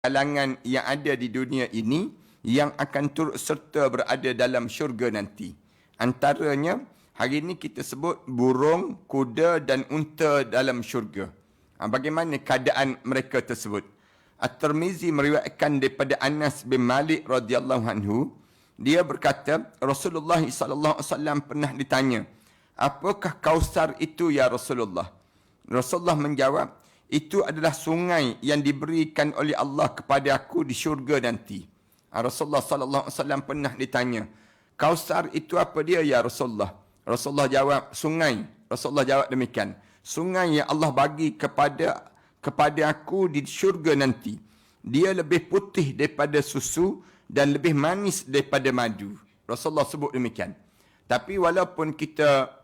kalangan yang ada di dunia ini yang akan turut serta berada dalam syurga nanti. Antaranya, hari ini kita sebut burung, kuda dan unta dalam syurga. Bagaimana keadaan mereka tersebut? At-Tirmizi meriwayatkan daripada Anas bin Malik radhiyallahu anhu, dia berkata, Rasulullah sallallahu alaihi wasallam pernah ditanya, apakah Kausar itu ya Rasulullah? Rasulullah menjawab, itu adalah sungai yang diberikan oleh Allah kepada aku di syurga nanti. Rasulullah sallallahu alaihi wasallam pernah ditanya, Kausar itu apa dia ya Rasulullah? Rasulullah jawab, sungai. Rasulullah jawab demikian, sungai yang Allah bagi kepada aku di syurga nanti. Dia lebih putih daripada susu dan lebih manis daripada madu. Rasulullah sebut demikian. Tapi walaupun kita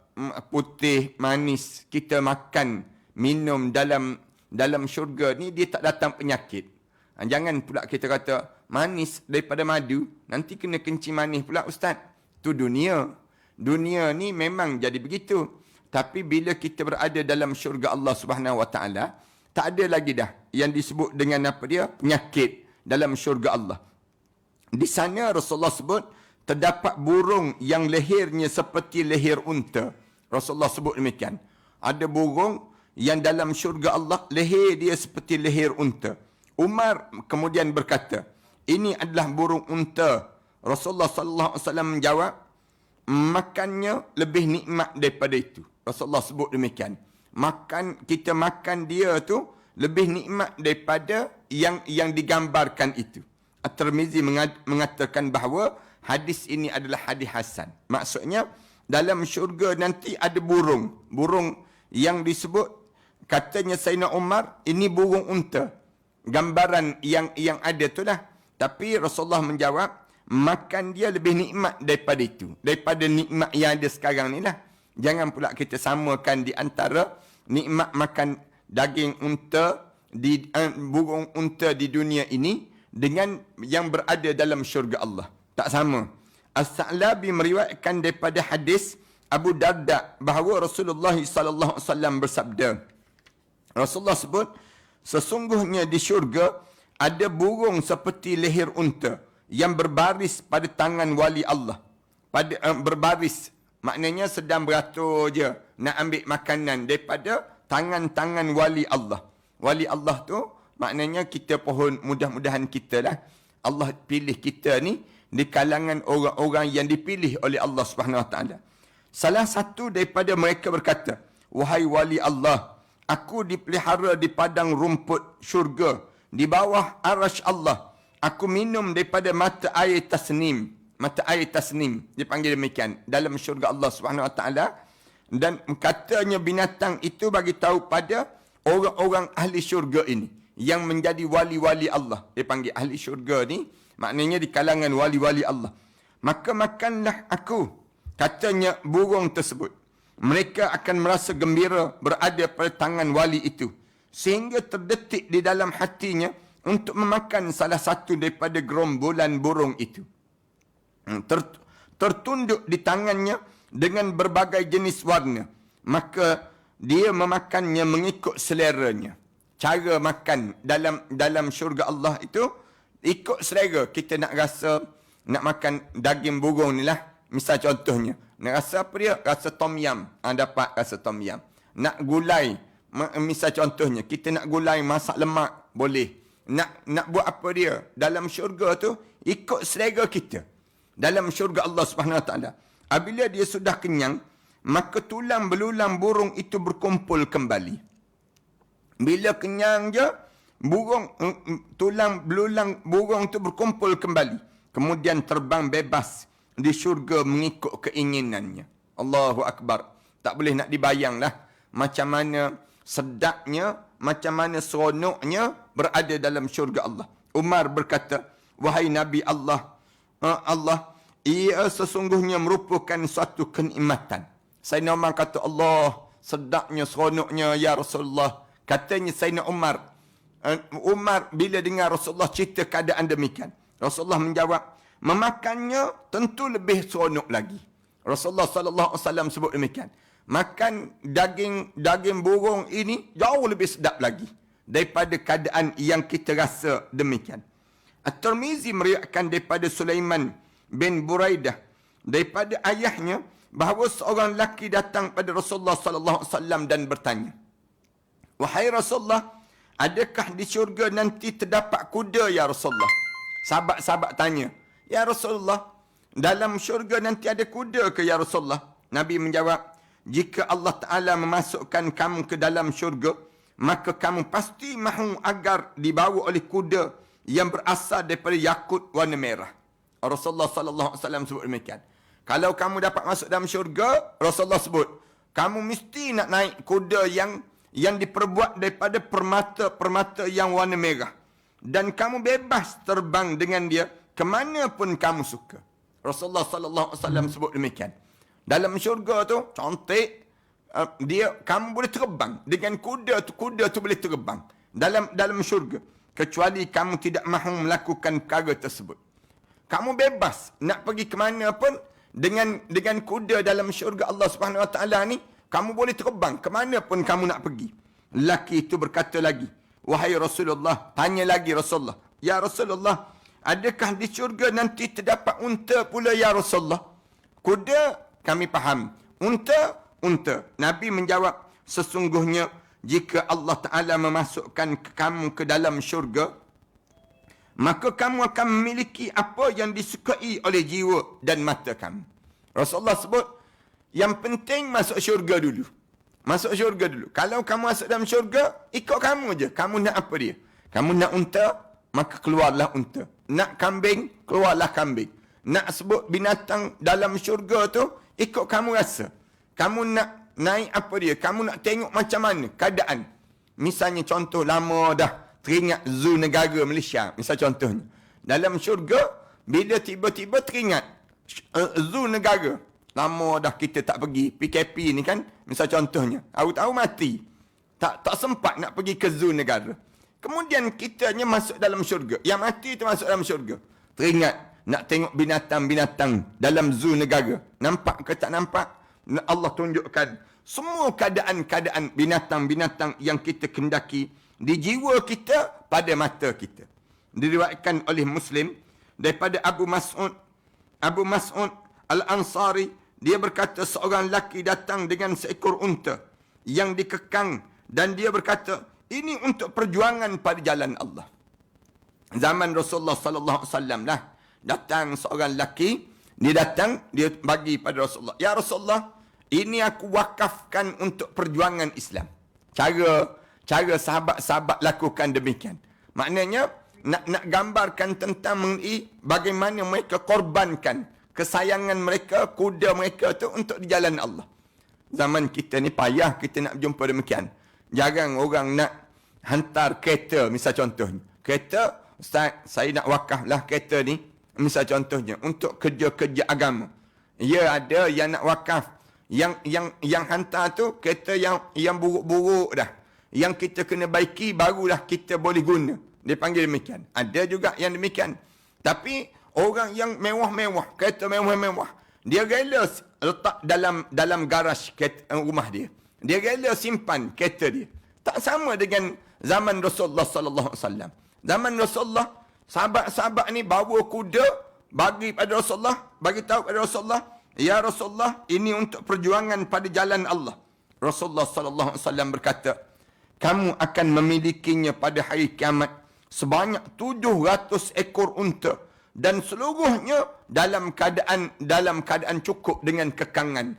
putih, manis, kita makan, minum dalam syurga ni, dia tak datang penyakit. Jangan pula kita kata manis daripada madu, nanti kena kencing manis pula ustaz. Itu dunia. Dunia ni memang jadi begitu. Tapi bila kita berada dalam syurga Allah Subhanahu Wa Taala, tak ada lagi dah yang disebut dengan apa dia? Penyakit dalam syurga Allah. Di sana Rasulullah sebut terdapat burung yang lehernya seperti leher unta. Rasulullah sebut demikian. Ada burung yang dalam syurga Allah leher dia seperti leher unta. Umar kemudian berkata, ini adalah burung unta. Rasulullah sallallahu alaihi wasallam menjawab, makannya lebih nikmat daripada itu. Rasulullah sebut demikian. Kita makan dia tu lebih nikmat daripada yang digambarkan itu. At-Tirmizi mengatakan bahawa hadis ini adalah hadis hasan. Maksudnya dalam syurga nanti ada burung. Burung yang disebut, katanya Sayyidina Umar, ini burung unta. Gambaran yang ada tu lah. Tapi Rasulullah menjawab, makan dia lebih nikmat daripada itu. Daripada nikmat yang ada sekarang ni lah. Jangan pula kita samakan di antara nikmat makan daging unta, burung unta di dunia ini dengan yang berada dalam syurga Allah. Tak sama. As-Sa'labi meriwayatkan daripada hadis Abu Darda bahawa Rasulullah sallallahu alaihi wasallam bersabda. Rasulullah sebut, sesungguhnya di syurga ada burung seperti leher unta yang berbaris pada tangan wali Allah. Berbaris maknanya sedang beratur je nak ambil makanan daripada tangan-tangan wali Allah. Wali Allah tu maknanya kita pohon, mudah-mudahan kita lah Allah pilih kita ni di kalangan orang-orang yang dipilih oleh Allah Subhanahu Wa Taala. Salah satu daripada mereka berkata, wahai wali Allah, aku dipelihara di padang rumput syurga di bawah arasy Allah. Aku minum daripada mata air tasnim. Mata air tasnim dipanggil demikian dalam syurga Allah Subhanahu Wa Taala. Dan katanya binatang itu bagi tahu pada orang-orang ahli syurga ini yang menjadi wali-wali Allah. Dia panggil ahli syurga ni, maknanya di kalangan wali-wali Allah. Maka makanlah aku, katanya burung tersebut. Mereka akan merasa gembira berada pada tangan wali itu, sehingga terdetik di dalam hatinya untuk memakan salah satu daripada gerombolan burung itu. Tertunduk di tangannya dengan berbagai jenis warna. Maka dia memakannya mengikut seleranya. Cara makan dalam syurga Allah itu ikut selera. Kita nak rasa nak makan daging burung ni lah. Misal contohnya, nak rasa apa dia? Rasa tom yum. Dapat rasa tom yum. Nak gulai, misal contohnya, kita nak gulai masak lemak, boleh. Nak buat apa dia? Dalam syurga tu, ikut selera kita. Dalam syurga Allah Subhanahu Wa Taala. Apabila dia sudah kenyang, maka tulang belulang burung itu berkumpul kembali. Bila kenyang je, tulang belulang burung itu berkumpul kembali. Kemudian terbang bebas di syurga mengikut keinginannya. Allahu Akbar. Tak boleh nak dibayang lah macam mana sedapnya, macam mana seronoknya berada dalam syurga Allah. Umar berkata, wahai Nabi Allah, ia sesungguhnya merupakan suatu kenikmatan. Sayyidina Umar kata, Allah, sedapnya, seronoknya ya Rasulullah. Katanya Sayyidina Umar bila dengar Rasulullah cerita keadaan demikian, Rasulullah menjawab, memakannya tentu lebih seronok lagi. Rasulullah sallallahu alaihi wasallam sebut demikian. Makan daging burung ini jauh lebih sedap lagi. daripada keadaan yang kita rasa demikian. At-Tirmizi meriwayatkan daripada Sulaiman bin Buraidah daripada ayahnya bahawa seorang lelaki datang pada Rasulullah sallallahu alaihi wasallam dan bertanya, "Wahai Rasulullah, adakah di syurga nanti terdapat kuda ya Rasulullah?" Sahabat-sahabat tanya, "Ya Rasulullah, dalam syurga nanti ada kuda ke ya Rasulullah?" Nabi menjawab, "Jika Allah Ta'ala memasukkan kamu ke dalam syurga, maka kamu pasti mahu agar dibawa oleh kuda yang berasal daripada yakut warna merah." Rasulullah sallallahu alaihi wasallam sebut demikian. Kalau kamu dapat masuk dalam syurga, Rasulullah sebut, kamu mesti nak naik kuda yang diperbuat daripada permata-permata yang warna merah. Dan kamu bebas terbang dengan dia ke mana pun kamu suka. Rasulullah sallallahu alaihi wasallam sebut demikian. Dalam syurga tu cantik, kamu boleh terbang dengan kuda tu boleh terbang dalam syurga, kecuali kamu tidak mahu melakukan perkara tersebut. Kamu bebas nak pergi ke mana pun dengan kuda dalam syurga Allah Subhanahu Wa Taala ni, kamu boleh terbang ke mana pun kamu nak pergi. Lelaki itu berkata lagi, "Wahai Rasulullah," tanya lagi Rasulullah, "Ya Rasulullah, adakah di syurga nanti terdapat unta pula ya Rasulullah?" Kuda kami faham, unta. Nabi menjawab, "Sesungguhnya jika Allah Ta'ala memasukkan kamu ke dalam syurga, maka kamu akan memiliki apa yang disukai oleh jiwa dan mata kamu." Rasulullah sebut, yang penting masuk syurga dulu. Masuk syurga dulu. Kalau kamu masuk dalam syurga, ikut kamu je. Kamu nak apa dia? Kamu nak unta, maka keluarlah unta. Nak kambing, keluarlah kambing. Nak sebut binatang dalam syurga tu, ikut kamu rasa. Kamu nak naik apa dia? Kamu nak tengok macam mana keadaan. Misalnya contoh lama dah teringat zoo negara Malaysia. Misal contohnya. Dalam syurga, bila tiba-tiba teringat zoo negara. Lama dah kita tak pergi. PKP ni kan. Misal contohnya. Tahu-tahu mati. Tak sempat nak pergi ke zoo negara. Kemudian kitanya masuk dalam syurga. Yang mati tu masuk dalam syurga. Teringat nak tengok binatang-binatang dalam zoo negara. Nampak ke tak nampak? Allah tunjukkan semua keadaan-keadaan binatang-binatang yang kita kendaki di jiwa kita pada mata kita. Diriwayatkan oleh Muslim daripada Abu Mas'ud Al-Ansari, dia berkata seorang lelaki datang dengan seekor unta yang dikekang dan dia berkata, "Ini untuk perjuangan pada jalan Allah." Zaman Rasulullah sallallahu alaihi wasallam lah, datang seorang lelaki, dia bagi pada Rasulullah, "Ya Rasulullah, ini aku wakafkan untuk perjuangan Islam." Cara sahabat-sahabat lakukan demikian. Maknanya nak gambarkan tentang mengenai bagaimana mereka korbankan kesayangan mereka, kuda mereka tu untuk di jalan Allah. Zaman kita ni payah kita nak jumpa demikian. Jarang orang nak hantar kereta, misal contohnya. Kereta, "Ustaz, saya nak wakaf lah kereta ni," misal contohnya, untuk kerja-kerja agama. Ya, ada yang nak wakaf. Yang hantar tu kereta yang buruk-buruk dah. Yang kita kena baiki, barulah kita boleh guna. Dia panggil demikian. Ada juga yang demikian. Tapi orang yang mewah-mewah, kereta mewah-mewah, dia rela letak dalam garaj rumah dia. Dia rela simpan kereta dia. Tak sama dengan zaman Rasulullah sallallahu alaihi wasallam. Zaman Rasulullah, sahabat-sahabat ni bawa kuda, bagi pada Rasulullah, bagi tahu pada Rasulullah, "Ya Rasulullah, ini untuk perjuangan pada jalan Allah." Rasulullah sallallahu alaihi wasallam berkata, "Kamu akan memilikinya pada hari kiamat sebanyak 700 ekor unta dan seluruhnya dalam keadaan cukup dengan kekangan."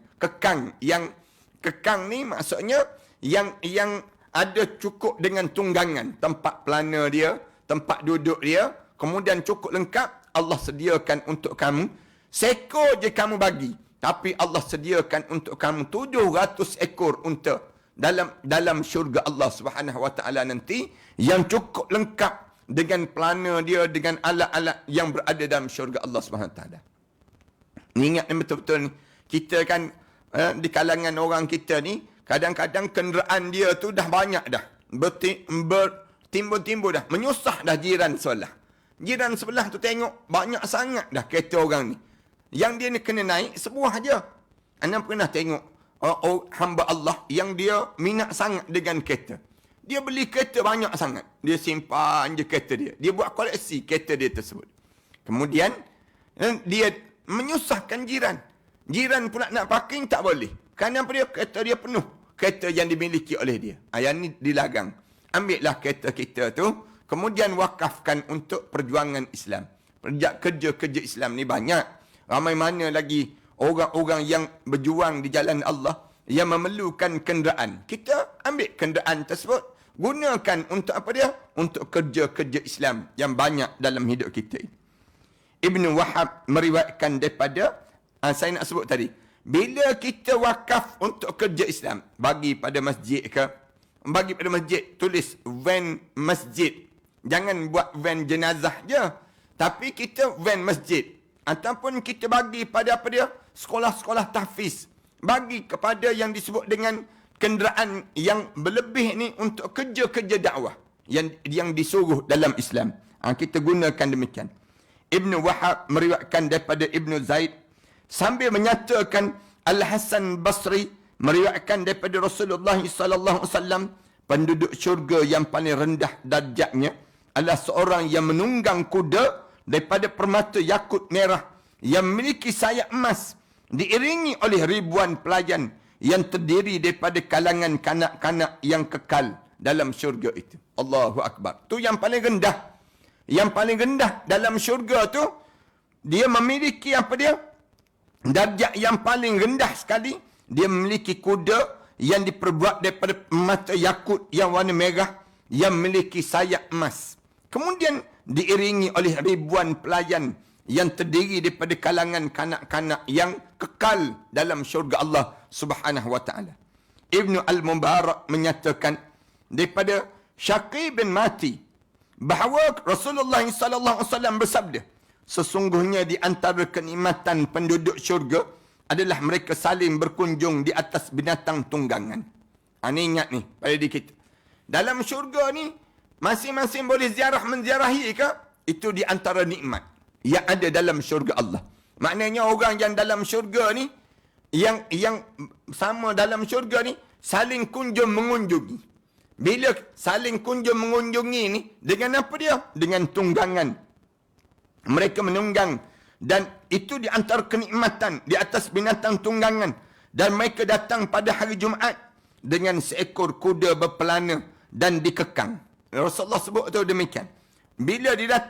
Kekang ni maksudnya yang ada cukup dengan tunggangan, tempat pelana dia, tempat duduk dia, kemudian cukup lengkap. Allah sediakan untuk kamu. Seekor je kamu bagi, tapi Allah sediakan untuk kamu 700 ekor unta dalam syurga Allah Subhanahu Wa Taala nanti, yang cukup lengkap dengan pelana dia, dengan alat-alat yang berada dalam syurga Allah Subhanahu Wa Taala. Ingat betul-betul ni. Kita kan di kalangan orang kita ni, kadang-kadang kenderaan dia tu dah banyak dah. Bertimbul-timbul dah. Menyusah dah jiran sebelah. Jiran sebelah tu tengok banyak sangat dah kereta orang ni. Yang dia ni kena naik sebuah je. Anda pernah tengok hamba Allah yang dia minat sangat dengan kereta. Dia beli kereta banyak sangat. Dia simpan je kereta dia. Dia buat koleksi kereta dia tersebut. Kemudian, dia menyusahkan jiran. Jiran pula nak parking tak boleh. Kerana apa dia? Kereta dia penuh. Kereta yang dimiliki oleh dia. Yang ni dilagang. Ambillah kereta kita tu. Kemudian wakafkan untuk perjuangan Islam. Kerja-kerja Islam ni banyak. Ramai mana lagi orang-orang yang berjuang di jalan Allah yang memerlukan kenderaan. Kita ambil kenderaan tersebut. Gunakan untuk apa dia? Untuk kerja-kerja Islam yang banyak dalam hidup kita. Ibn Wahab meriwayatkan daripada, saya nak sebut tadi. Bila kita wakaf untuk kerja Islam, bagi pada masjid ke, bagi pada masjid, tulis van masjid. Jangan buat van jenazah je. Tapi kita van masjid. Ataupun kita bagi pada apa dia? Sekolah-sekolah tahfiz. Bagi kepada yang disebut dengan kenderaan yang berlebih ni untuk kerja-kerja dakwah yang disuruh dalam Islam. Kita gunakan demikian. Ibn Wahab meriwayatkan daripada Ibn Zaid sambil menyatakan Al-Hasan Basri meriwayatkan daripada Rasulullah sallallahu alaihi wasallam, penduduk syurga yang paling rendah darjatnya adalah seorang yang menunggang kuda daripada permata yakut merah yang memiliki sayap emas, diiringi oleh ribuan pelayan yang terdiri daripada kalangan kanak-kanak yang kekal dalam syurga itu. Allahu Akbar. Tu yang paling rendah. Yang paling rendah dalam syurga tu, dia memiliki apa dia? Darjat yang paling rendah sekali. Dia memiliki kuda yang diperbuat daripada mata yakut yang warna merah yang memiliki sayap emas. Kemudian diiringi oleh ribuan pelayan yang terdiri daripada kalangan kanak-kanak yang kekal dalam syurga Allah Subhanahu wa taala. Ibnu Al-Mubarak menyatakan daripada Syaqi bin Mati bahawa Rasulullah sallallahu alaihi wasallam bersabda, sesungguhnya di antara kenikmatan penduduk syurga adalah mereka saling berkunjung di atas binatang tunggangan. Ini ingat ni pada diri kita. Dalam syurga ni masing-masing boleh ziarah menziarahi ke? Itu di antara nikmat yang ada dalam syurga Allah. Maknanya orang yang dalam syurga ni, yang sama dalam syurga ni, saling kunjung mengunjungi. Bila saling kunjung mengunjungi ni, dengan apa dia? Dengan tunggangan. Mereka menunggang. Dan itu di antara kenikmatan di atas binatang tunggangan. Dan mereka datang pada hari Jumaat dengan seekor kuda berpelana dan dikekang. Rasulullah sebut tu demikian. Bila dia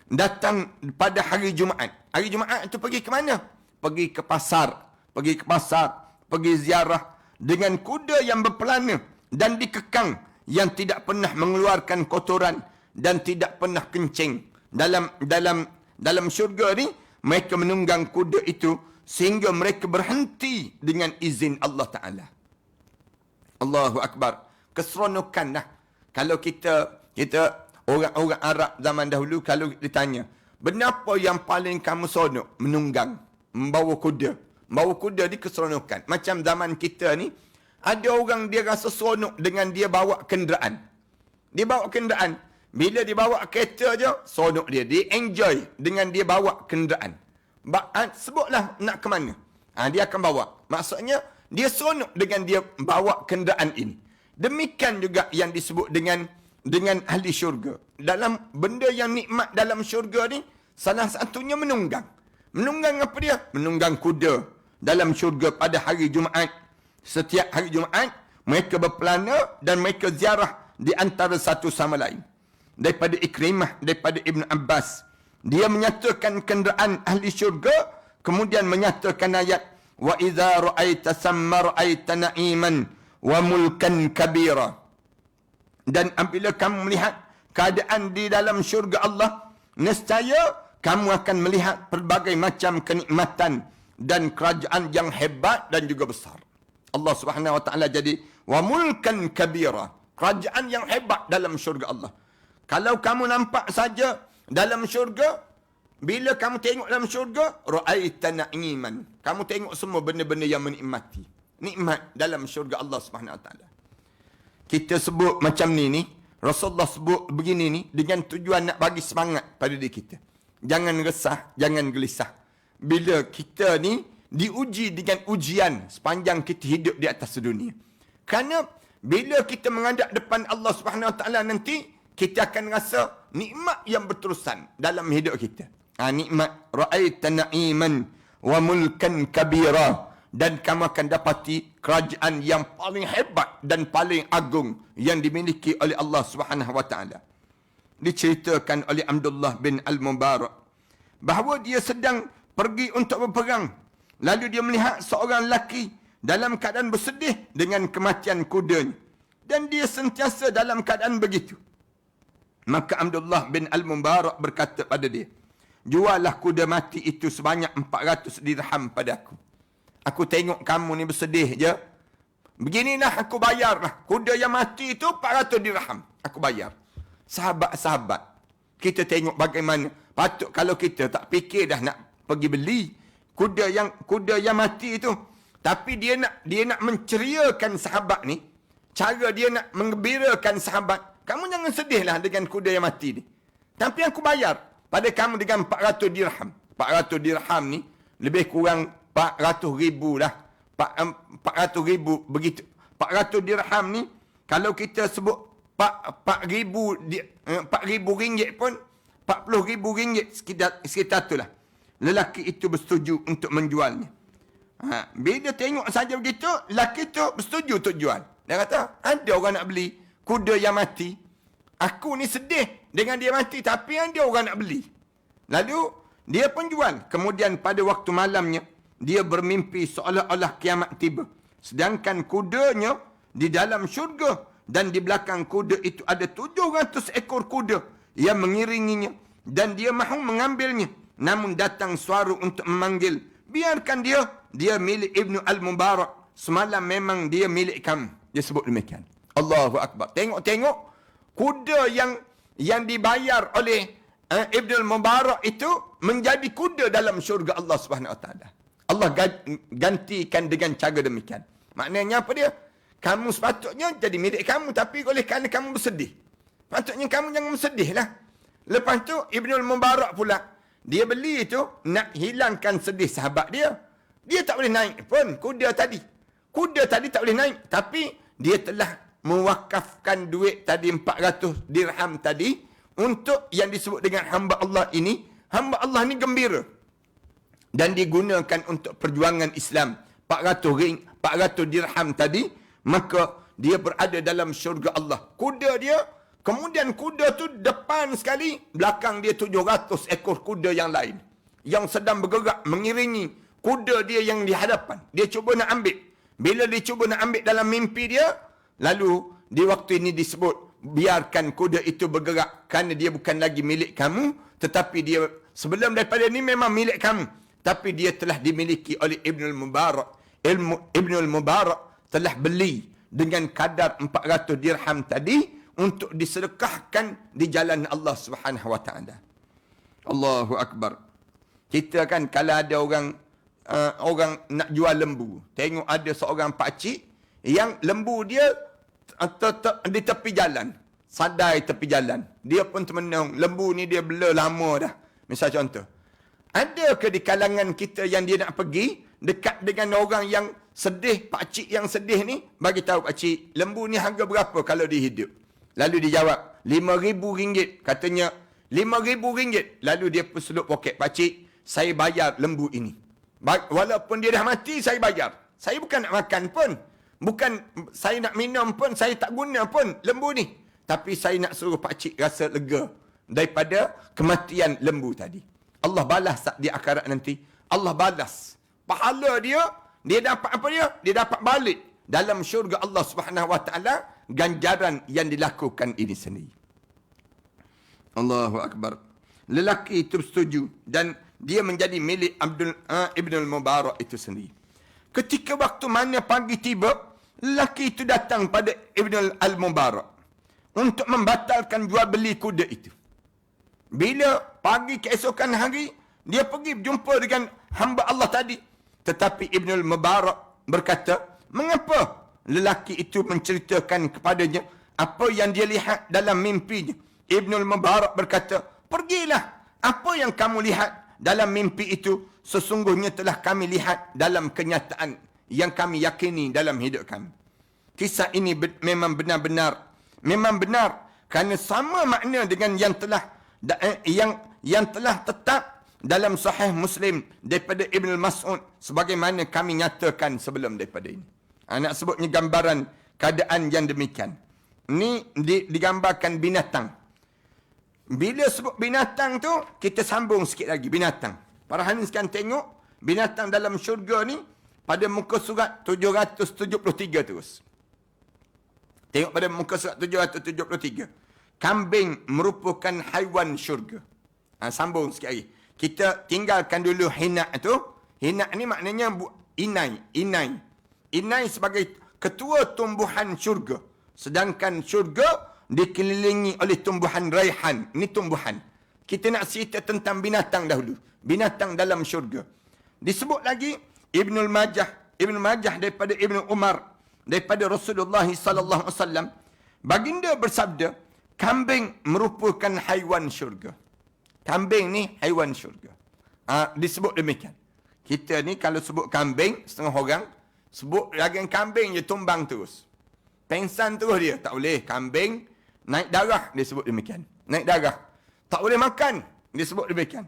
datang pada hari Jumaat. Hari Jumaat itu pergi ke mana? Pergi ke pasar. Pergi ziarah dengan kuda yang berpelana dan dikekang yang tidak pernah mengeluarkan kotoran dan tidak pernah kencing. Dalam syurga ni mereka menunggang kuda itu sehingga mereka berhenti dengan izin Allah Taala. Allahu Akbar. Keseronokan lah. Kalau kita orang-orang Arab zaman dahulu kalau ditanya, benapa yang paling kamu seronok? Menunggang, membawa kuda. Bawa kuda di keseronokan. Macam zaman kita ni, ada orang dia rasa seronok dengan dia bawa kenderaan. Dia bawa kenderaan. Bila dia bawa kereta je, seronok dia. Dia enjoy dengan dia bawa kenderaan. Sebutlah nak ke mana. Dia akan bawa. Maksudnya, dia seronok dengan dia bawa kenderaan ini. Demikian juga yang disebut dengan ahli syurga. Dalam benda yang nikmat dalam syurga ni, salah satunya menunggang. Menunggang apa dia? Menunggang kuda dalam syurga pada hari Jumaat. Setiap hari Jumaat, mereka berpelana dan mereka ziarah di antara satu sama lain. Daripada Ikrimah, daripada Ibn Abbas. Dia menyatakan kenderaan ahli syurga, kemudian menyatakan ayat, wa idza ra'aita samma ra'aita na'iman wa mulkan kabira. Dan apabila kamu melihat keadaan di dalam syurga Allah, nescaya kamu akan melihat pelbagai macam kenikmatan dan kerajaan yang hebat dan juga besar. Allah Subhanahu wa taala jadi wa mulkan kabira, kerajaan yang hebat dalam syurga Allah. Kalau kamu nampak saja dalam syurga, bila kamu tengok dalam syurga, ra'aita na'iman. Kamu tengok semua benda-benda yang menikmati. Nikmat dalam syurga Allah Subhanahu wa taala. Kita sebut macam ni, Rasulullah sebut begini ni dengan tujuan nak bagi semangat pada diri kita. Jangan resah, jangan gelisah. Bila kita ni diuji dengan ujian sepanjang kita hidup di atas dunia. Kerana Bila kita menghadap depan Allah Subhanahu Wa Taala nanti, kita akan rasa nikmat yang berterusan dalam hidup kita. Nikmat ra'aita na'iman wa mulkan kabira, dan kamu akan dapati kerajaan yang paling hebat dan paling agung yang dimiliki oleh Allah Subhanahu Wa Taala. Diceritakan oleh Abdullah bin Al-Mubarak bahawa dia sedang pergi untuk berperang. Lalu dia melihat seorang lelaki dalam keadaan bersedih dengan kematian kudanya. Dan dia sentiasa dalam keadaan begitu. Maka Abdullah bin Al-Mubarak berkata pada dia, jualah kuda mati itu sebanyak 400 dirham padaku. Aku tengok kamu ni bersedih je. Beginilah aku bayarlah. Kuda yang mati itu 400 dirham. Aku bayar. Sahabat-sahabat, kita tengok bagaimana. Patut kalau kita tak fikir dah nak pergi beli kuda yang mati itu. Tapi dia nak menceriakan sahabat ni. Cara dia nak menggembirakan sahabat. Kamu jangan sedihlah dengan kuda yang mati ni. Tapi aku bayar pada kamu dengan 400 dirham. 400 dirham ni lebih kurang 400 ribu lah. 400 ribu begitu. 400 dirham ni kalau kita sebut 4,000 ringgit pun 40,000 ringgit sekitar itulah. Lelaki itu bersetuju untuk menjualnya. Bila tengok saja begitu, lelaki itu bersetuju untuk jual. Dia kata, ada orang nak beli kuda yang mati. Aku ni sedih dengan dia mati, tapi ada orang nak beli. Lalu, dia pun jual. Kemudian pada waktu malamnya, dia bermimpi seolah-olah kiamat tiba. Sedangkan kudanya di dalam syurga. Dan di belakang kuda itu ada 700 ekor kuda yang mengiringinya. Dan dia mahu mengambilnya. Namun datang suara untuk memanggil. Biarkan dia milik Ibnu Al-Mubarak. Semalam memang dia milik kamu. Dia sebut demikian. Allahu Akbar. Tengok-tengok kuda yang dibayar oleh Ibnu Al-Mubarak itu menjadi kuda dalam syurga Allah Subhanahu Wa Taala. Allah gantikan dengan cara demikian. Maknanya apa dia? Kamu sepatutnya jadi milik kamu, tapi oleh kerana kamu bersedih. Patutnya kamu jangan bersedihlah. Lepas tu Ibnu Al-Mubarak pula, dia beli itu nak hilangkan sedih sahabat dia. Dia tak boleh naik pun kuda tadi. Kuda tadi tak boleh naik, tapi dia telah mewakafkan duit tadi 400 dirham tadi untuk yang disebut dengan hamba Allah ini. Hamba Allah ni gembira. Dan digunakan untuk perjuangan Islam. 400 dirham tadi, maka dia berada dalam syurga Allah. Kuda dia, kemudian kuda tu depan sekali, belakang dia 700 ekor kuda yang lain. Yang sedang bergerak mengiringi kuda dia yang di hadapan. Dia cuba nak ambil. Bila dia cuba nak ambil dalam mimpi dia, lalu di waktu ini disebut, biarkan kuda itu bergerak kerana dia bukan lagi milik kamu, tetapi dia sebelum daripada ini memang milik kamu. Tapi dia telah dimiliki oleh Ibnu Al-Mubarak. Ibnu Al-Mubarak telah beli dengan kadar 400 dirham tadi untuk disedekahkan di jalan Allah Subhanahu Wa Taala. Allahu Akbar. Kita kan kalau ada orang nak jual lembu, tengok ada seorang pakcik yang lembu dia di tepi jalan, sadai tepi jalan. Dia pun termenung, lembu ni dia bela lama dah. Misal contoh, adakah di kalangan kita yang dia nak pergi dekat dengan orang yang sedih, pakcik yang sedih ni, bagi tahu pakcik, lembu ni harga berapa kalau dia hidup? Lalu dia jawab, RM5,000. Katanya, RM5,000. Lalu dia perselup poket, pakcik, saya bayar lembu ini. Walaupun dia dah mati, saya bayar. Saya bukan nak makan pun. Bukan saya nak minum pun, saya tak guna pun lembu ni. Tapi saya nak suruh pakcik rasa lega daripada kematian lembu tadi. Allah balas di akhirat nanti. Allah balas. Pahala dia dapat apa dia? Dia dapat balik dalam syurga Allah Subhanahu Wa Taala ganjaran yang dilakukan ini sendiri. Allahu Akbar. Lelaki itu setuju dan dia menjadi milik Ibnu Al-Mubarak itu sendiri. Ketika waktu mana pagi tiba, lelaki itu datang pada Ibnu Al-Mubarak untuk membatalkan jual beli kuda itu. Bila pagi keesokan hari, dia pergi berjumpa dengan hamba Allah tadi. Tetapi Ibnu Al-Mubarak berkata, mengapa lelaki itu menceritakan kepadanya apa yang dia lihat dalam mimpinya? Ibnu Al-Mubarak berkata, pergilah. Apa yang kamu lihat dalam mimpi itu, sesungguhnya telah kami lihat dalam kenyataan yang kami yakini dalam hidup kami. kisah ini memang benar-benar kerana sama makna dengan yang telah tetap dalam Sahih Muslim daripada Ibn Mas'ud sebagaimana kami nyatakan sebelum daripada ini. Nak sebutnya gambaran keadaan yang demikian. Ini digambarkan binatang. Bila sebut binatang tu, kita sambung sikit lagi binatang. Para hadirin sekalian tengok binatang dalam syurga ni pada muka surat 773 terus. Tengok pada muka surat 773. Kambing merupakan haiwan syurga. Sambung sikit lagi. Kita tinggalkan dulu hinak tu. Hinak ni maknanya inai. Inai sebagai ketua tumbuhan syurga. Sedangkan syurga dikelilingi oleh tumbuhan raihan. Ini tumbuhan. Kita nak cerita tentang binatang dahulu. Binatang dalam syurga. Disebut lagi Ibnul Majah daripada Ibnu Umar daripada Rasulullah sallallahu alaihi wasallam, baginda bersabda, kambing merupakan haiwan syurga. Kambing ni haiwan syurga. Disebut demikian. Kita ni kalau sebut kambing, setengah orang sebut lagi kambing je tumbang terus. Pengsan terus dia. Tak boleh. Kambing naik darah, dia sebut demikian. Naik darah. Tak boleh makan, dia sebut demikian.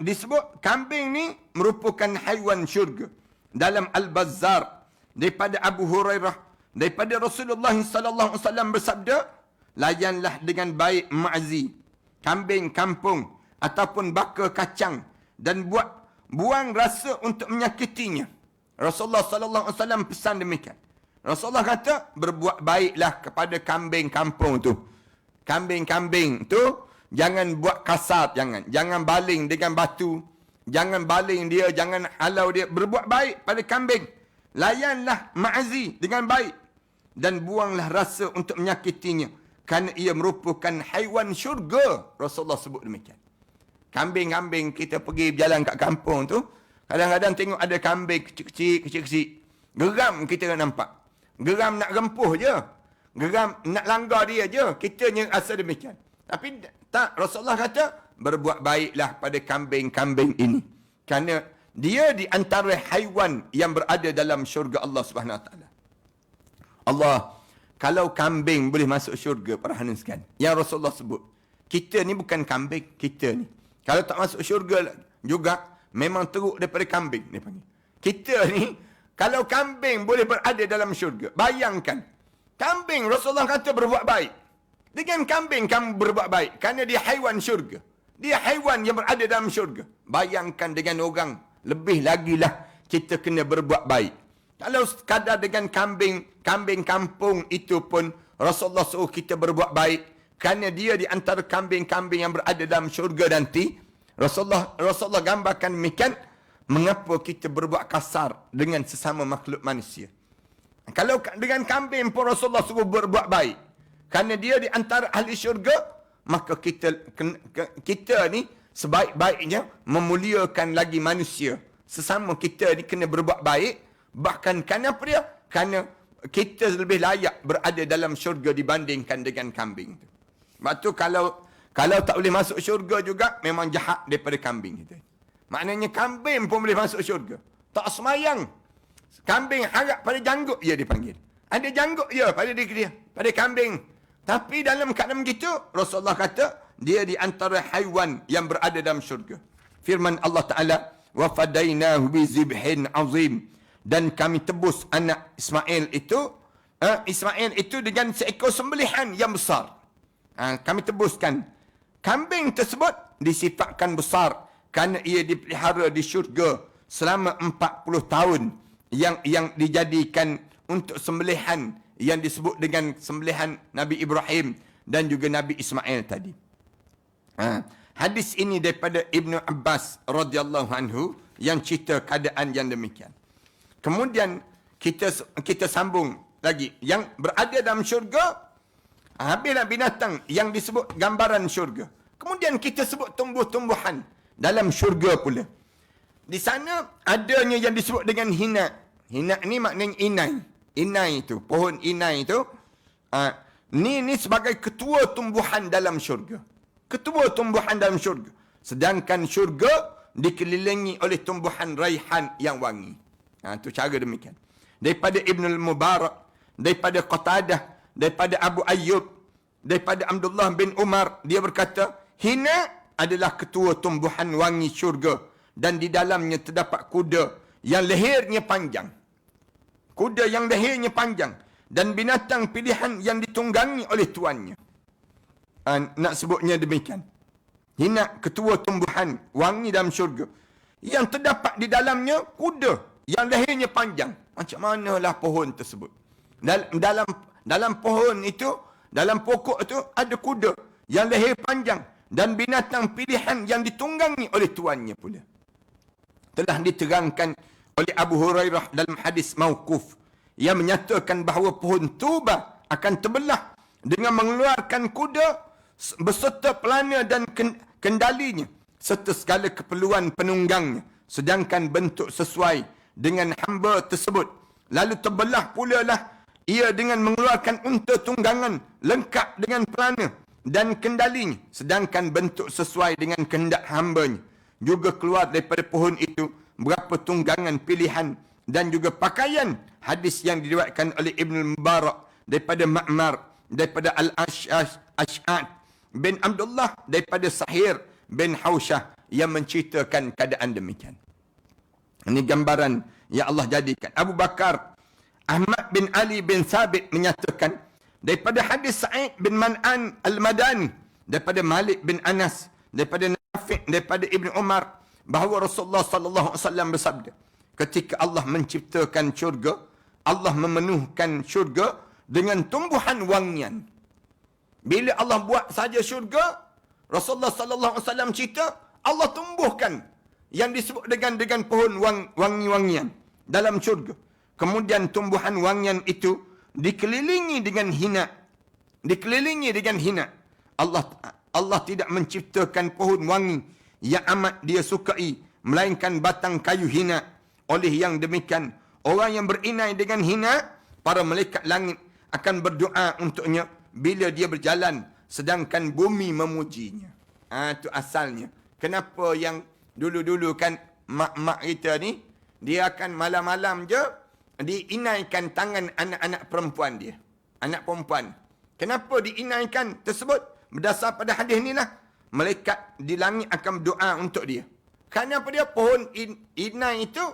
Disebut kambing ni merupakan haiwan syurga. Dalam Al-Bazzar daripada Abu Hurairah daripada Rasulullah sallallahu alaihi wasallam bersabda, layanlah dengan baik ma'zi, kambing kampung ataupun baka kacang dan buang rasa untuk menyakitinya. Rasulullah sallallahu alaihi wasallam pesan demikian. Rasulullah kata, berbuat baiklah kepada kambing kampung tu. Kambing-kambing tu jangan buat kasar, jangan baling dengan batu, jangan baling dia, jangan halau dia. Berbuat baik pada kambing. Layanlah ma'zi dengan baik dan buanglah rasa untuk menyakitinya, kerana ia merupakan haiwan syurga. Rasulullah sebut demikian. Kambing-kambing kita pergi berjalan kat kampung tu, kadang-kadang tengok ada kambing kecil-kecil. Geram kita nampak. Geram nak rempuh je. Geram nak langgar dia je. Kita yang rasa demikian. Tapi tak, Rasulullah kata, berbuat baiklah pada kambing-kambing ini. Kerana dia di antara haiwan yang berada dalam syurga Allah Subhanahu Wa Taala. Allah, kalau kambing boleh masuk syurga, perhatikan yang Rasulullah sebut. Kita ni bukan kambing, kita ni. Kalau tak masuk syurga juga, memang teruk daripada kambing, dia panggil. Kita ni, kalau kambing boleh berada dalam syurga, bayangkan. Kambing, Rasulullah kata berbuat baik. Dengan kambing kamu berbuat baik, kerana dia haiwan syurga. Dia haiwan yang berada dalam syurga. Bayangkan dengan orang, lebih lagi lah kita kena berbuat baik. Kalau sekadar dengan kambing kampung itu pun Rasulullah suruh kita berbuat baik, kerana dia di antara kambing-kambing yang berada dalam syurga nanti. Rasulullah gambarkan demikian, mengapa kita berbuat kasar dengan sesama makhluk manusia. Kalau dengan kambing pun Rasulullah suruh berbuat baik, kerana dia di antara ahli syurga, maka kita ni sebaik-baiknya memuliakan lagi manusia. Sesama kita ni kena berbuat baik. Bahkan kerana apa dia? Kerana kita lebih layak berada dalam syurga dibandingkan dengan kambing tu. Sebab tu kalau tak boleh masuk syurga juga, memang jahat daripada kambing kita. Maknanya kambing pun boleh masuk syurga. Tak semayang. Kambing harap pada janggut je dipanggil. Ada janggut je pada diri dia, pada kambing. Tapi dalam keadaan begitu, Rasulullah kata, dia di antara haiwan yang berada dalam syurga. Firman Allah Ta'ala, وَفَدَيْنَاهُ بِذِبْحٍ عَظِيمٍ. Dan kami tebus anak Ismail itu dengan seekor sembelihan yang besar. Kami tebuskan. Kambing tersebut disifatkan besar kerana ia dipelihara di syurga selama 40 tahun yang dijadikan untuk sembelihan yang disebut dengan sembelihan Nabi Ibrahim dan juga Nabi Ismail tadi. Hadis ini daripada Ibnu Abbas radhiyallahu anhu yang cerita keadaan yang demikian. Kemudian kita sambung lagi yang berada dalam syurga. Habislah binatang yang disebut gambaran syurga. Kemudian kita sebut tumbuh-tumbuhan dalam syurga pula. Di sana adanya yang disebut dengan hinak. Hinak ni maknanya inai. Inai itu, pohon inai itu, ni sebagai ketua tumbuhan dalam syurga. Ketua tumbuhan dalam syurga. Sedangkan syurga dikelilingi oleh tumbuhan raihan yang wangi. Itu cara demikian. Daripada Ibnul Mubarak, daripada Qatadah, daripada Abu Ayyub, daripada Abdullah bin Umar, dia berkata, hina adalah ketua tumbuhan wangi syurga dan di dalamnya terdapat kuda yang lehernya panjang. Kuda yang lehernya panjang dan binatang pilihan yang ditunggangi oleh tuannya. Nak sebutnya demikian. Hina ketua tumbuhan wangi dalam syurga yang terdapat di dalamnya kuda yang lehernya panjang. Macam manalah pohon tersebut? Dalam pohon itu, dalam pokok itu ada kuda yang leher panjang dan binatang pilihan yang ditunggangi oleh tuannya pula. Telah diterangkan oleh Abu Hurairah dalam hadis mauquf yang menyatakan bahawa pohon tuba akan terbelah dengan mengeluarkan kuda beserta pelana dan kendalinya serta segala keperluan penunggangnya, sedangkan bentuk sesuai dengan hamba tersebut. Lalu terbelah pula lah ia dengan mengeluarkan unta tunggangan lengkap dengan pelana dan kendalinya, sedangkan bentuk sesuai dengan kehendak hambanya. Juga keluar daripada pohon itu berapa tunggangan pilihan dan juga pakaian. Hadis yang diriwayatkan oleh Ibn Mubarak daripada Ma'mar, daripada Al-Ash'ad bin Abdullah, daripada Sahir bin Hausyah yang menceritakan keadaan demikian. Ini gambaran yang Allah jadikan. Abu Bakar Ahmad bin Ali bin Thabit menyatakan daripada hadis Sa'id bin Man'an Al-Madani, daripada Malik bin Anas, daripada Nafi', daripada Ibn Umar, bahawa Rasulullah sallallahu alaihi wasallam bersabda, ketika Allah menciptakan syurga, Allah memenuhkan syurga dengan tumbuhan wangian. Bila Allah buat saja syurga, Rasulullah sallallahu alaihi wasallam cerita, Allah tumbuhkan yang disebut dengan pohon wangi-wangian dalam syurga. Kemudian tumbuhan wangian itu dikelilingi dengan hina. Dikelilingi dengan hina. Allah tidak menciptakan pohon wangi yang amat dia sukai, melainkan batang kayu hina. Oleh yang demikian, orang yang berinai dengan hina, para malaikat langit akan berdoa untuknya bila dia berjalan, sedangkan bumi memujinya. Itu asalnya. Kenapa yang dulu-dulu kan mak-mak kita ni, dia akan malam-malam je diinaikan tangan anak-anak perempuan dia. Anak perempuan. Kenapa diinaikan tersebut? Berdasar pada hadis ni lah. Malaikat di langit akan berdoa untuk dia. Kerana apa dia? Pohon inai itu,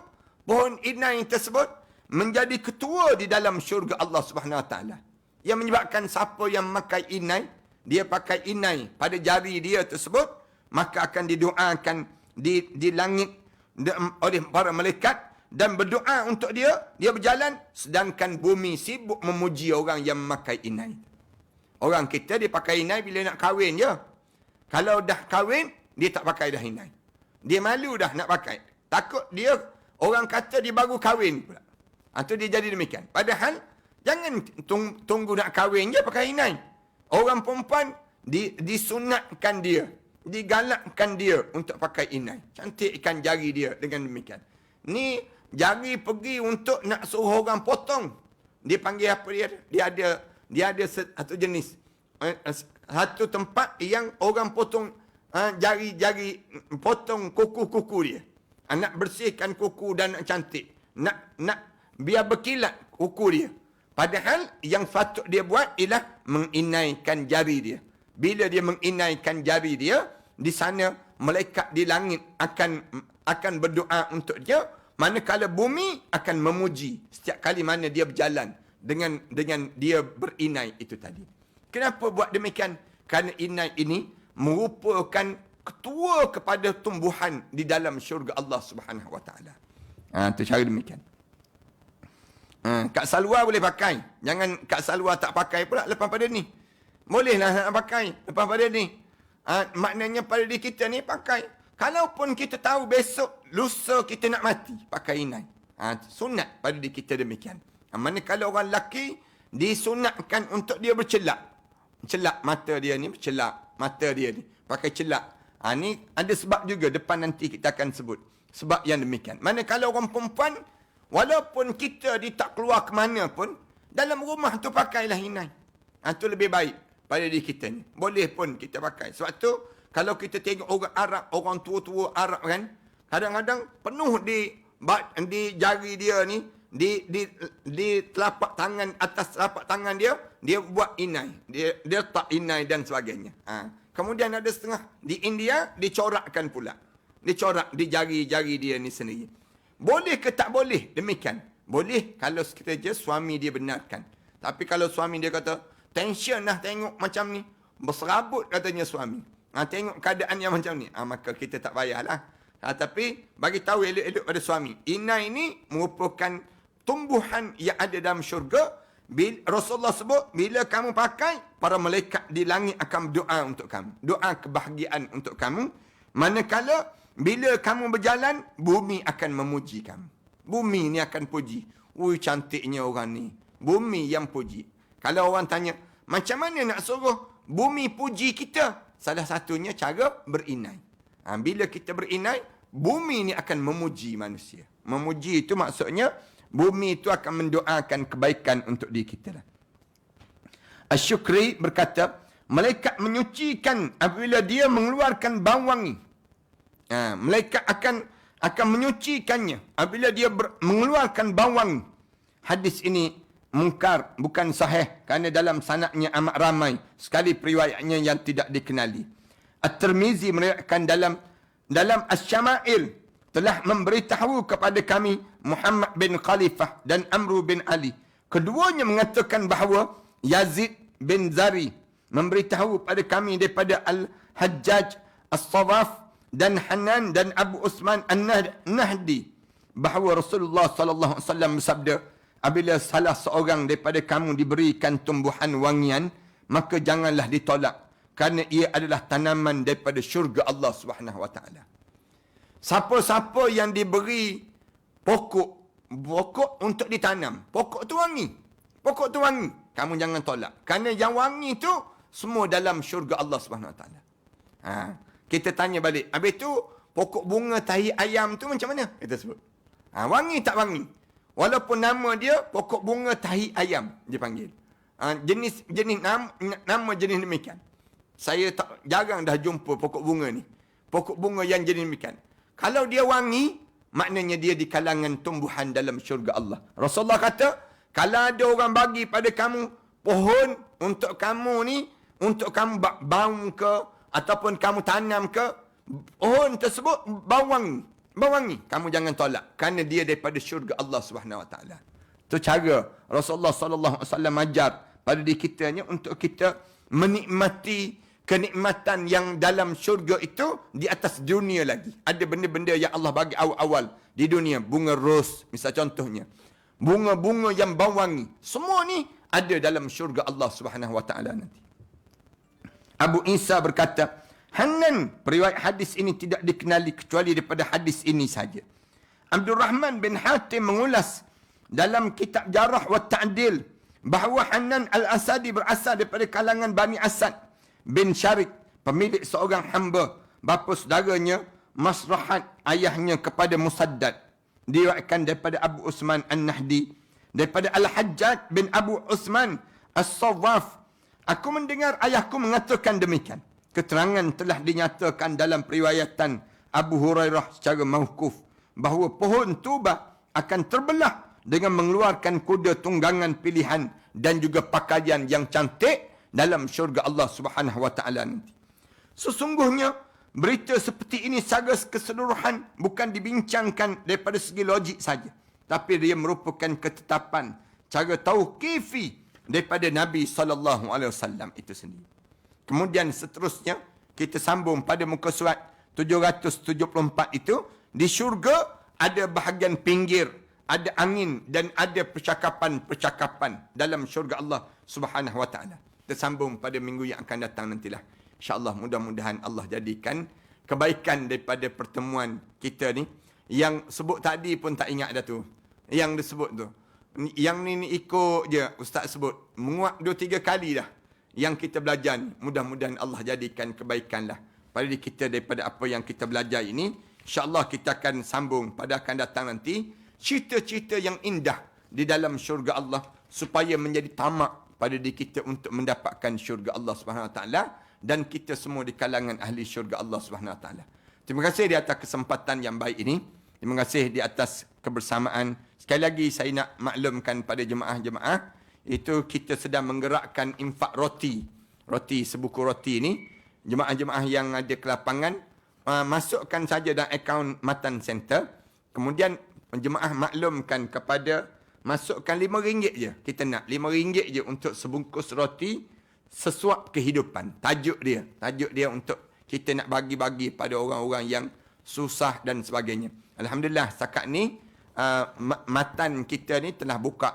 pohon inai tersebut menjadi ketua di dalam syurga Allah Subhanahu Wa Taala. Yang menyebabkan siapa yang memakai inai, dia pakai inai pada jari dia tersebut, maka akan didoakan di langit oleh para malaikat dan berdoa untuk dia berjalan, sedangkan bumi sibuk memuji orang yang memakai inai. Orang kita dia pakai inai bila nak kahwin je. Kalau dah kahwin, dia tak pakai dah inai. Dia malu dah nak pakai. Takut dia, orang kata dia baru kahwin pula. Itu dia jadi demikian. Padahal, jangan tunggu nak kahwin je pakai inai. Orang perempuan disunatkan dia, digalakkan dia untuk pakai inai. Cantikkan jari dia dengan demikian. Ni jari pergi untuk nak suruh orang potong. Dia panggil apa dia? Dia ada satu jenis. Satu tempat yang orang potong jari-jari, potong kuku-kuku dia. Nak bersihkan kuku dan nak cantik. Nak biar berkilat kuku dia. Padahal yang patut dia buat ialah menginaikan jari dia. Bila dia menginaikan jari dia, di sana malaikat di langit akan berdoa untuk dia, manakala bumi akan memuji setiap kali mana dia berjalan dengan dia berinai itu tadi. Kenapa buat demikian? Kerana inai ini merupakan ketua kepada tumbuhan di dalam syurga Allah Subhanahu Wa Taala. Itu cara demikian. Kak Salwa boleh pakai. Jangan Kak Salwa tak pakai pula lepas pada ni. Bolehlah nak pakai lepas pada ni. Maknanya pada diri kita ni pakai. Kalaupun kita tahu besok, lusa kita nak mati, pakai inai. Sunat pada diri kita demikian. Manakala orang lelaki disunatkan untuk dia bercelak. Celak mata dia ni, bercelak mata dia ni. Pakai celak. Ni ada sebab juga depan nanti kita akan sebut. Sebab yang demikian. Manakala orang perempuan, walaupun kita tak keluar ke mana pun, dalam rumah tu pakailah inai. Itu lebih baik pada diri kita ni. Boleh pun kita pakai. Sebab tu, kalau kita tengok orang Arab, orang tua-tua Arab kan, kadang-kadang penuh di jari dia ni, di telapak tangan, atas telapak tangan dia buat inai. Dia letak inai dan sebagainya. Kemudian ada setengah di India dicorakkan pula. Dicorak di jari-jari dia ni sendiri. Boleh ke tak boleh? Demikian. Boleh kalau sekiranya suami dia benarkan. Tapi kalau suami dia kata, tension lah tengok macam ni. Berserabut katanya suami. Tengok keadaan yang macam ni. Maka kita tak payahlah. Tapi bagi tahu elok-elok pada suami. Inai ini merupakan tumbuhan yang ada dalam syurga. Rasulullah sebut, bila kamu pakai, para malaikat di langit akan berdoa untuk kamu. Doa kebahagiaan untuk kamu. Manakala, bila kamu berjalan, bumi akan memuji kamu. Bumi ni akan puji. Ui, cantiknya orang ni. Bumi yang puji. Kalau orang tanya, macam mana nak suruh bumi puji kita? Salah satunya cara berinai. Bila kita berinai, bumi ni akan memuji manusia. Memuji itu maksudnya, bumi itu akan mendoakan kebaikan untuk diri kita. Asy-Syukri berkata, malaikat menyucikan apabila dia mengeluarkan bau wangi. Malaikat akan menyucikannya apabila dia mengeluarkan bau wangi. Hadis ini mungkar, bukan sahih, kerana dalam sanadnya amat ramai sekali periwayatnya yang tidak dikenali. At-Tirmizi meriwayatkan dalam Asy-Syama'il, telah memberitahu kepada kami Muhammad bin Khalifah dan Amru bin Ali. Keduanya mengatakan bahawa Yazid bin Zari memberitahu pada kami daripada Al-Hajjaj As-Sawaf dan Hanan dan Abu Usman An-Nahdi bahawa Rasulullah sallallahu alaihi wasallam bersabda, apabila salah seorang daripada kamu diberikan tumbuhan wangian, maka janganlah ditolak, kerana ia adalah tanaman daripada syurga Allah Subhanahu wa taala. Siapa-siapa yang diberi pokok untuk ditanam, pokok tu wangi. Pokok tu wangi, kamu jangan tolak. Kerana yang wangi tu semua dalam syurga Allah Subhanahu wa taala. Kita tanya balik, habis tu pokok bunga tahi ayam tu macam mana? Kita sebut. Wangi tak wangi? Walaupun nama dia pokok bunga tahi ayam dipanggil. Jenis nama jenis demikian. Saya jarang dah jumpa pokok bunga ni. Pokok bunga yang jenis demikian. Kalau dia wangi, maknanya dia di kalangan tumbuhan dalam syurga Allah. Rasulullah kata, kalau ada orang bagi pada kamu pohon untuk kamu ni, untuk kamu baum ke, ataupun kamu tanam ke, pohon tersebut bau wangi, kamu jangan tolak, kerana dia daripada syurga Allah Subhanahu wa taala. Itu cara Rasulullah sallallahu alaihi wasallam ajar pada diri kitanya untuk kita menikmati kenikmatan yang dalam syurga itu di atas dunia lagi. Ada benda-benda yang Allah bagi awal-awal di dunia. Bunga ros, misal contohnya. Bunga-bunga yang bau wangi. Semua ni ada dalam syurga Allah Subhanahu wa taala nanti. Abu Isa berkata, Hanan, periwayat hadis ini tidak dikenali kecuali daripada hadis ini saja. Abdul Rahman bin Hatim mengulas dalam kitab Jarah wa Ta'dil bahawa Hanan al-Asadi berasal daripada kalangan Bani Asad bin Syarik, pemilik seorang hamba, bapa saudaranya Masrahat, ayahnya kepada Musaddad. Diriwayatkan daripada Abu Usman An-Nahdi, daripada Al-Hajjaj bin Abu Usman As-Sawaf, aku mendengar ayahku mengatakan demikian. Keterangan telah dinyatakan dalam periwayatan Abu Hurairah secara mauquf bahawa pohon tuba akan terbelah dengan mengeluarkan kuda tunggangan pilihan dan juga pakaian yang cantik dalam syurga Allah Subhanahu wa taala nanti. Sesungguhnya berita seperti ini secara keseluruhan bukan dibincangkan daripada segi logik saja, tapi dia merupakan ketetapan cara tauqifi daripada Nabi sallallahu alaihi wasallam itu sendiri. Kemudian seterusnya kita sambung pada muka surat 774 itu, di syurga ada bahagian pinggir, ada angin dan ada percakapan-percakapan dalam syurga Allah Subhanahu wa taala. Kita sambung pada minggu yang akan datang nantilah. InsyaAllah mudah-mudahan Allah jadikan kebaikan daripada pertemuan kita ni. Yang sebut tadi pun tak ingat dah tu. Yang disebut tu. Yang ni ikut je Ustaz sebut. Menguap 2-3 kali dah. Yang kita belajar ni. Mudah-mudahan Allah jadikan kebaikan lah pada diri kita daripada apa yang kita belajar ini. InsyaAllah kita akan sambung pada akan datang nanti. Cerita-cerita yang indah di dalam syurga Allah. Supaya menjadi tamak pada diri kita untuk mendapatkan syurga Allah Subhanahu wa taala, dan kita semua di kalangan ahli syurga Allah Subhanahu wa taala. Terima kasih di atas kesempatan yang baik ini. Terima kasih di atas kebersamaan. Sekali lagi saya nak maklumkan pada jemaah-jemaah, itu kita sedang menggerakkan infak roti. Roti, sebuku roti ni. Jemaah-jemaah yang ada kelapangan, masukkan saja dalam akaun Matan Center. Kemudian jemaah maklumkan kepada, masukkan RM5 je. Kita nak RM5 je untuk sebungkus roti sesuap kehidupan. Tajuk dia untuk kita nak bagi-bagi pada orang-orang yang susah dan sebagainya. Alhamdulillah, setakat ni Matan kita ni telah buka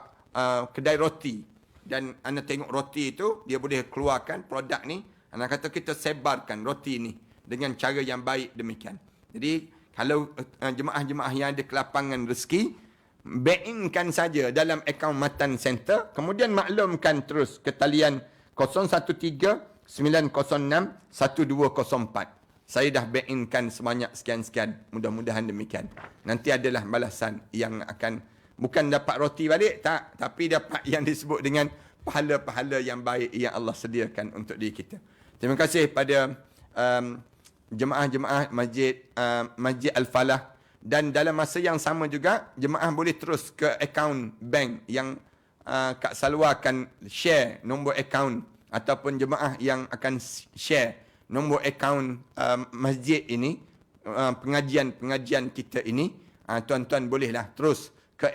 kedai roti. Dan anda tengok roti itu, dia boleh keluarkan produk ni. Anda kata kita sebarkan roti ni dengan cara yang baik demikian. Jadi, kalau jemaah-jemaah yang ada kelapangan rezeki, bank-inkan saja dalam akaun Matan Center. Kemudian maklumkan terus ke talian 013-906-1204. Saya dah bank-inkan sebanyak sekian-sekian. Mudah-mudahan demikian. Nanti adalah balasan yang akan, bukan dapat roti balik, tak. Tapi dapat yang disebut dengan pahala-pahala yang baik yang Allah sediakan untuk diri kita. Terima kasih pada jemaah-jemaah Masjid Al-Falah. Dan dalam masa yang sama juga, jemaah boleh terus ke akaun bank yang Kak Salwa akan share nombor akaun, ataupun jemaah yang akan share nombor akaun masjid ini, pengajian kita ini, tuan-tuan bolehlah terus ke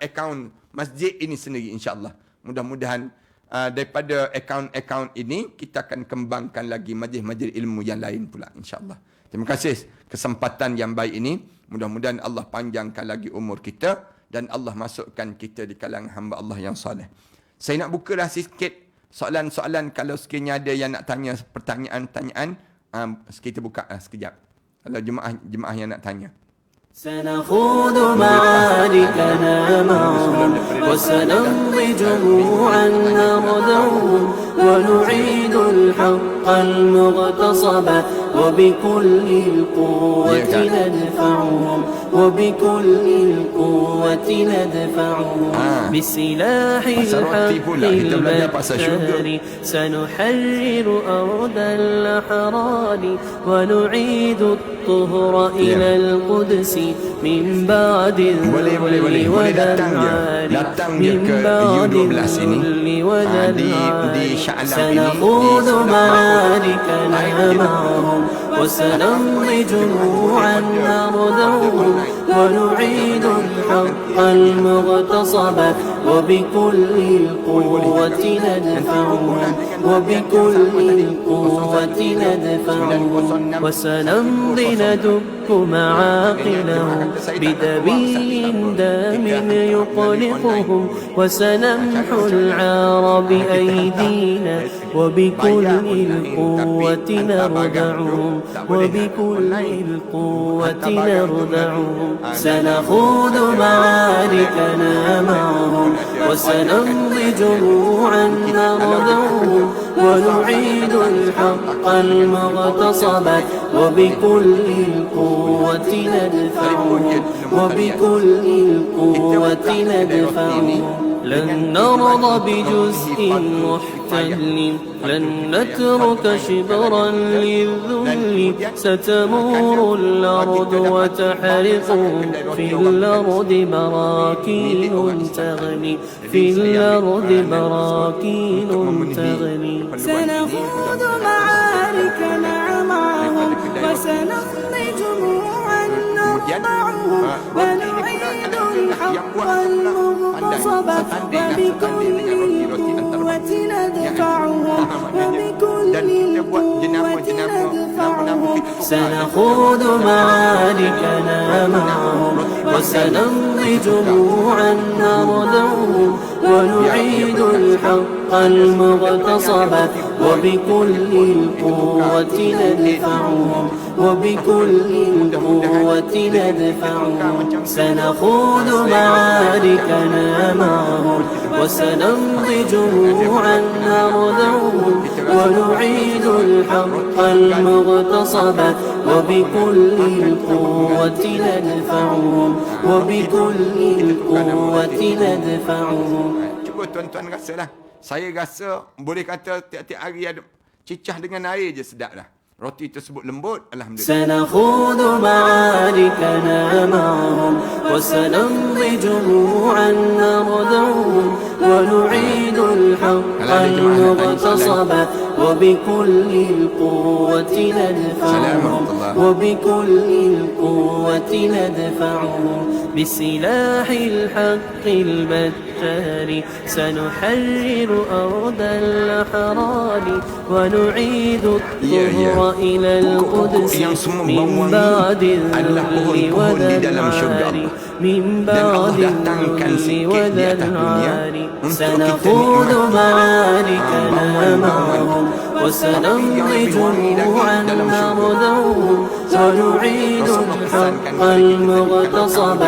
akaun masjid ini sendiri, insya-Allah. Mudah-mudahan daripada akaun-akaun ini kita akan kembangkan lagi majlis-majlis ilmu yang lain pula, insya-Allah. Terima kasih kesempatan yang baik ini. Mudah-mudahan Allah panjangkan lagi umur kita dan Allah masukkan kita di kalangan hamba Allah yang soleh. Saya nak bukalah sikit soalan-soalan, kalau sekiranya ada yang nak tanya pertanyaan-tanyaan, kita buka sekejap. Kalau jemaah yang nak tanya. سنخوض معاركنا معهم وسنمضي جموعا نردعهم ونعيد الحق المغتصب وبكل القوة ندفعهم وبكل القوة ندفعهم بسلاح الحق البتار سنحرر أرض الأحرار ونعيد الطهر إلى القدس من بعد الذل والعار من بعد الذل والعار سنخوض معاركنا معهم وسنمضي جموعا نردعهم ونعيد الحق المغتصب وبكل القوة ندفعهم وبكل القوة ندفعهم وسنمضي ندك معاقلهم بدبيل دام يقلقهم وسنمحو العار بأيدينا وبكل القوة نردعهم وبكل القوة نردعهم سنخوض معاركنا معهم وسنمضي جموعا نردعهم ونعيد الحق المغتصب وبكل القوة ندفعهم وبكل القوة ندفعهم لن نرضى بجزء محتل لن نترك شبرا للذل ستمور الأرض وتحرقهم في الأرض براكين تغني في الأرض براكين تغني سنخوض معاركنا معهم وسنمضي جموعا نقطعهم ونعيد الحق المغتصب وبكل القوة ندفعهم وبكل القوة ندفعهم سنخوض معاركنا معهم وسنمضي جموعا نردعهم ونعيد الحق المغتصب وبكل القوة ندفعهم وبكل القوة ندفعهم سنخوض معاركنا معهم وسنمضي جموعا نردعهم ونعيد الحق المغتصب وبكل القوة ندفعهم وبكل القوة ندفعهم. Cuba tuan-tuan rasalah. Saya rasa boleh kata tiap-tiap hari ada cicah dengan air je sedap dah. roti tersebut lembut, alhamdulillah. سنخوض معاركنا معهم وسنمضي جموعا نردعهم ونعيد الحق المغتصب وبكل القوة ندفعهم وبكل القوة ندفعهم بسلاح الحق البتار سنحرر أرض الأحرار ونعيد الطهر إلى القدس من بعد الذل والعار من بعد الذل والعار سنخوض معاركنا معهم وسنمضي جموعا نردعهم ونعيد الحق المغتصب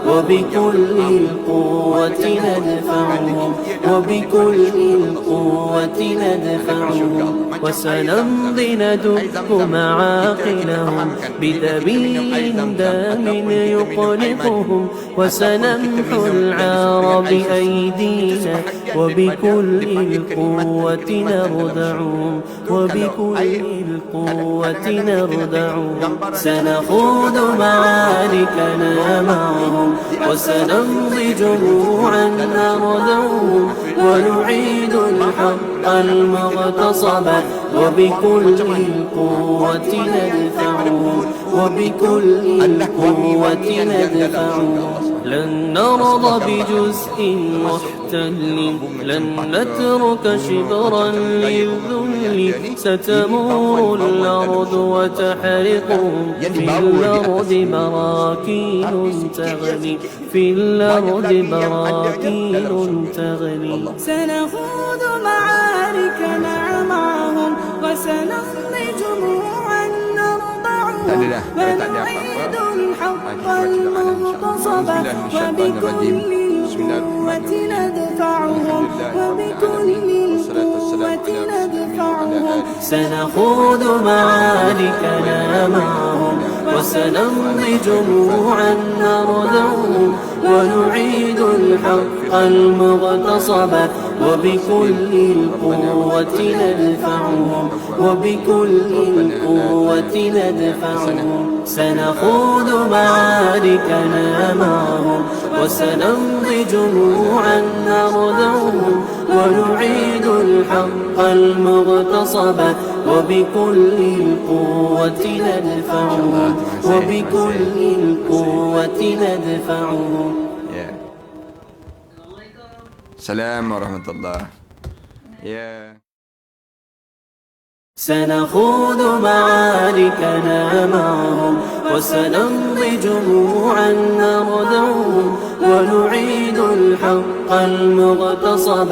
وبكل القوة ندفعهم وبكل القوة ندفعهم وسنمضي ندك معاقلهم بدبيل دام يقلقهم وسنمحو العار بأيدينا وبكل القوة نردعهم وبكل القوة نردعهم سنخوض معاركنا معهم وسنمضي جموعا نردعهم ونعيد الحق المغتصب وبكل القوة ندفعهم وبكل القوة ندفعهم لن نرضى بجزء محتل لن نترك شبرا للذل ستمور الأرض وتحرقهم في الأرض براكين تغلي في الأرض براكين تغلي سنخوض معاركنا معهم وسنمضي جموعا نرضعهم ونعيد الحق المغتصب وبكل القوة ندفعهم وبكل القوة ندفعهم سنخوض معاركنا معهم وسنمضي جموعا نردعهم ونعيد الحق المغتصب وبكل القوة ندفعهم وبكل القوة ندفعهم سنخوض معاركنا معهم وسنمضي جموعا نردعهم ونعيد الحق المغتصب وبكل القوة ندفعهم وبكل القوة ندفعهم. السلام ورحمة الله. سنخوض معاركنا معهم وسنمضي جموعا نردعهم ونعيد الحق المغتصب